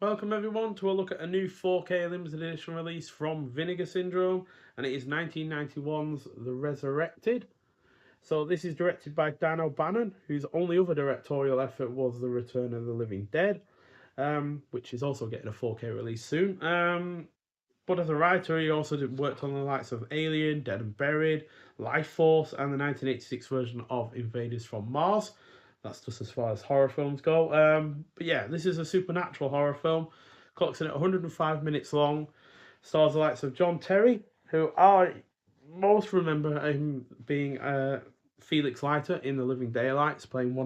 Welcome everyone to a look at a new 4K limited edition release from Vinegar Syndrome, and it is 1991's The Resurrected. So this is directed by Dan O'Bannon, whose only other directorial effort was The Return of the Living Dead, which is also getting a 4K release soon. But as a writer, he also worked on the likes of Alien, Dead and Buried, Life Force, and the 1986 version of Invaders from Mars. That's just as far as horror films go. But yeah, this is a supernatural horror film. Clocks in at 105 minutes long. Stars the likes of John Terry, who I most remember him being Felix Leiter in The Living Daylights, playing being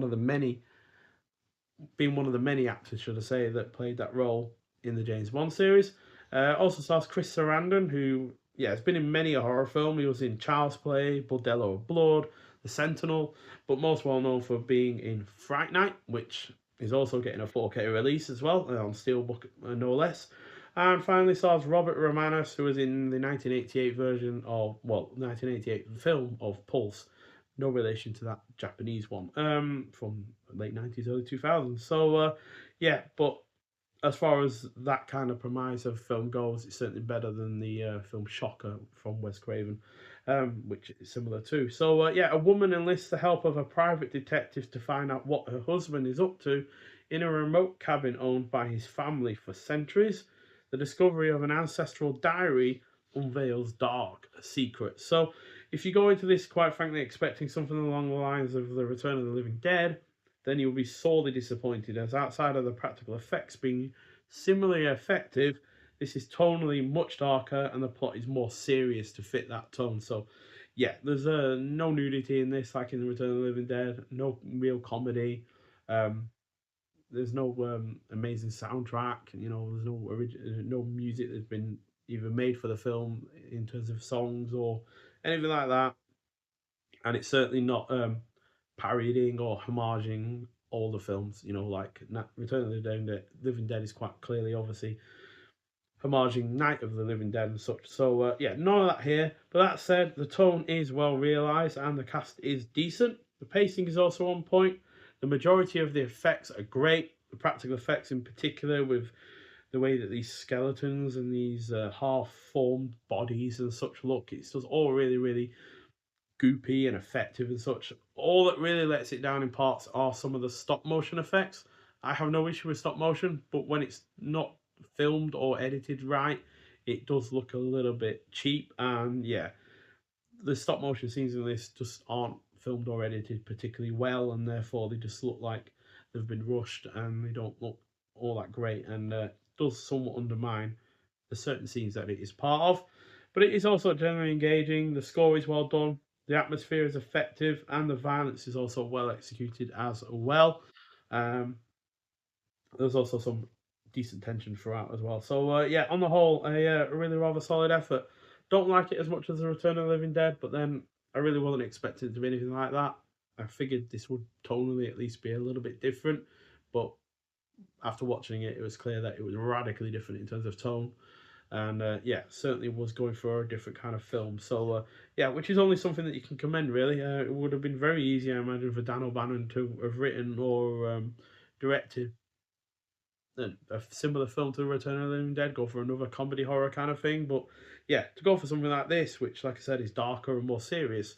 one of the many actors, should I say, that played that role in the James Bond series. Also stars Chris Sarandon, who has been in many a horror film. He was in Child's Play, Bordello of Blood, The Sentinel, but most well known for being in Fright Night, which is also getting a 4K release as well on Steelbook, no less. And finally stars Robert Romanus, who was in the 1988 version of 1988 film of Pulse. No relation to that Japanese one from late 90s, early 2000s. So yeah, but as far as that kind of premise of film goes, it's certainly better than the film Shocker from Wes Craven, which is similar too. So yeah, a woman enlists the help of a private detective to find out what her husband is up to in a remote cabin owned by his family for centuries. The discovery of an ancestral diary unveils dark secrets. So if you go into this, quite frankly, expecting something along the lines of The Return of the Living Dead, then you'll be sorely disappointed, as outside of the practical effects being similarly effective, this is tonally much darker and the plot is more serious to fit that tone. So yeah, there's no nudity in this like in The Return of the Living Dead, no real comedy, there's no amazing soundtrack, there's no music that's been either made for the film in terms of songs or anything like that, and it's certainly not parodying or homaging all the films. Like Return of the Living Dead is quite clearly, obviously, homaging Night of the Living Dead and such. So yeah, none of that here. But that said, the tone is well realised and the cast is decent. The pacing is also on point. The majority of the effects are great. The practical effects, in particular, with the way that these skeletons and these half-formed bodies and such look, it's just all really, really goopy and effective and such. All that really lets it down in parts are some of the stop motion effects. I have no issue with stop motion, but when it's not filmed or edited right, it does look a little bit cheap. And yeah, the stop motion scenes in this just aren't filmed or edited particularly well, and therefore they just look like they've been rushed and they don't look all that great, and does somewhat undermine the certain scenes that it is part of. But it is also generally engaging. The score is well done. The atmosphere is effective, and the violence is also well executed as well. Um, there's also some decent tension throughout as well. So yeah, on the whole, a really rather solid effort. Don't like it as much as The Return of the Living Dead, but then I really wasn't expecting it to be anything like that. I figured this would tonally at least be a little bit different, but after watching it, it was clear that it was radically different in terms of tone. And yeah, certainly was going for a different kind of film. So yeah, which is only something that you can commend, really. It would have been very easy, I imagine, for Dan O'Bannon to have written or directed a similar film to Return of the Living Dead, go for another comedy horror kind of thing. But yeah, to go for something like this, which, like I said, is darker and more serious,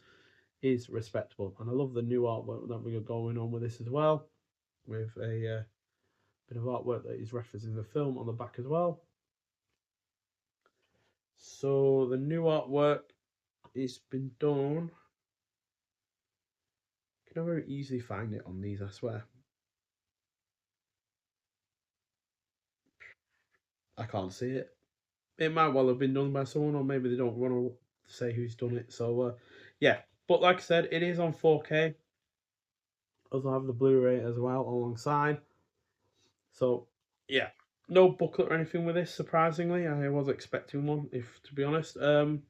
is respectable. And I love the new artwork that we got going on with this as well, with a bit of artwork that is referencing the film on the back as well. So the new artwork has been done. You can very easily find it on these, I swear. I can't see it. It might well have been done by someone, or maybe they don't want to say who's done it. So yeah, but like I said, it is on 4K. Also have the Blu-ray as well alongside. So yeah, no booklet or anything with this. Surprisingly, I was expecting one, if to be honest. So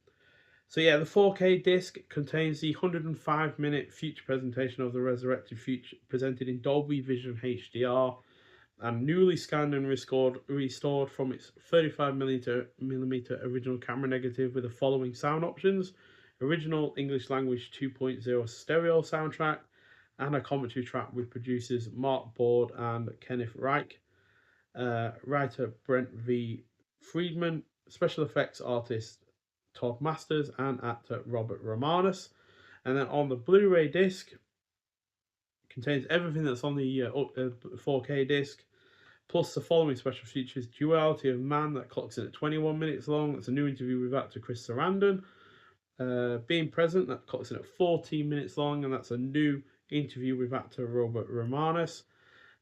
yeah, the 4K disc contains the 105-minute feature presentation of the Resurrected Future, presented in Dolby Vision HDR, and newly scanned and restored from its 35mm original camera negative with the following sound options: original English language 2.0 stereo soundtrack, and a commentary track with producers Mark Board and Kenneth Reich. writer Brent V. Friedman, special effects artist Todd Masters, and actor Robert Romanus. And then on the Blu-ray disc, contains everything that's on the 4K disc, plus the following special features: Duality of Man, that clocks in at 21 minutes long. That's a new interview with actor Chris Sarandon. Being Present, that clocks in at 14 minutes long, and that's a new interview with actor Robert Romanus.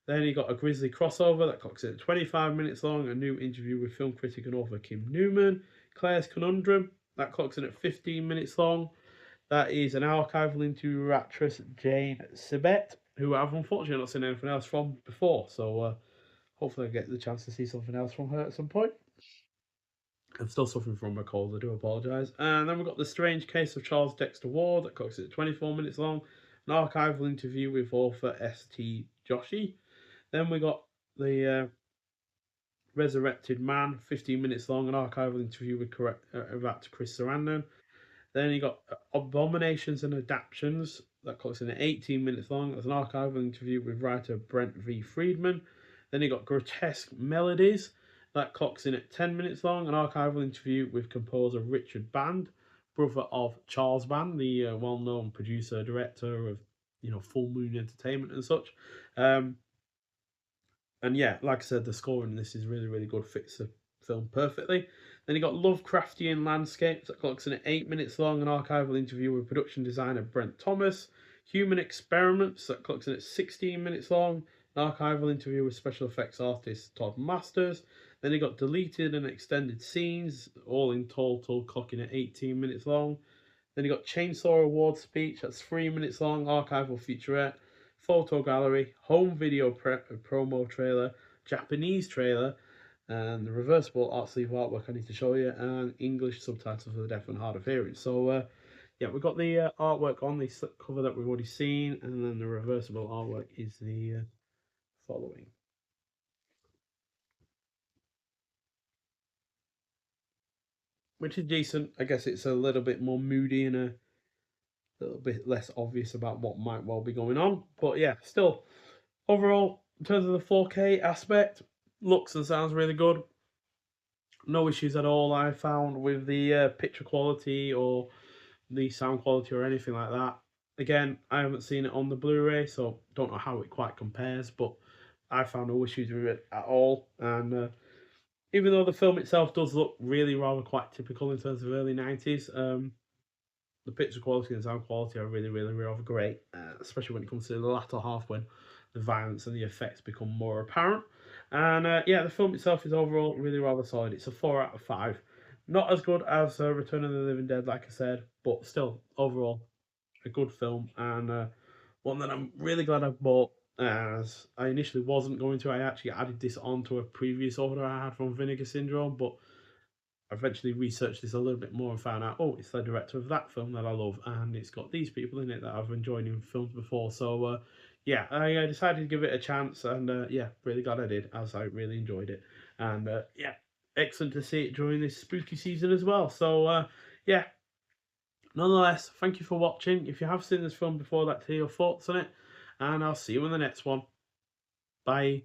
Then you got a Grizzly crossover that clocks in at 25 minutes long, a new interview with film critic and author Kim Newman. Claire's Conundrum, that clocks in at 15 minutes long. That is an archival interview with actress Jane Sibet, who I've unfortunately not seen anything else from before, so hopefully I get the chance to see something else from her at some point. I'm still suffering from a cold, I do apologise. And then we've got The Strange Case of Charles Dexter Ward, that clocks at 24 minutes long, an archival interview with author S.T. Joshi. Then we got the Resurrected Man, 15 minutes long, an archival interview with actor Chris Sarandon. Then you got Abominations and Adaptions, that clocks in at 18 minutes long. That's an archival interview with writer Brent V. Friedman. Then you got Grotesque Melodies, that clocks in at 10 minutes long. An archival interview with composer Richard Band, brother of Charles Band, the well-known producer, director of Full Moon Entertainment and such. And yeah, like I said, the scoring in this is really, really good. Fits the film perfectly. Then you got Lovecraftian Landscapes, that clocks in at 8 minutes long, an archival interview with production designer Brent Thomas. Human Experiments, that clocks in at 16 minutes long, an archival interview with special effects artist Todd Masters. Then you got Deleted and Extended Scenes, all in total clocking at 18 minutes long. Then you got Chainsaw Award Speech, that's 3 minutes long, archival featurette. Photo gallery, home video promo trailer, Japanese trailer, and the reversible art sleeve artwork I need to show you, and English subtitles for the deaf and hard of hearing. So yeah, we've got the artwork on the slip cover that we've already seen, and then the reversible artwork is the following. Which is decent. I guess it's a little bit more moody and a little bit less obvious about what might well be going on. But yeah, still, overall, in terms of the 4K aspect, looks and sounds really good. No issues at all I found with the picture quality or the sound quality or anything like that. Again, I haven't seen it on the Blu-ray, so don't know how it quite compares, but I found no issues with it at all. And even though the film itself does look really rather quite typical in terms of early 90s, the picture quality and sound quality are really, really, rather great, especially when it comes to the latter half when the violence and the effects become more apparent. And yeah, the film itself is overall really rather solid. It's a 4 out of 5. Not as good as Return of the Living Dead, like I said, but still, overall, a good film and one that I'm really glad I bought. As I initially wasn't going to, I actually added this onto a previous order I had from Vinegar Syndrome, but I eventually researched this a little bit more and found out, oh, it's the director of that film that I love, and it's got these people in it that I've enjoyed in films before. So, yeah, I decided to give it a chance, and yeah, really glad I did, as I really enjoyed it. And yeah, excellent to see it during this spooky season as well. So, yeah, nonetheless, thank you for watching. If you have seen this film before, I'd like to hear your thoughts on it, and I'll see you in the next one. Bye.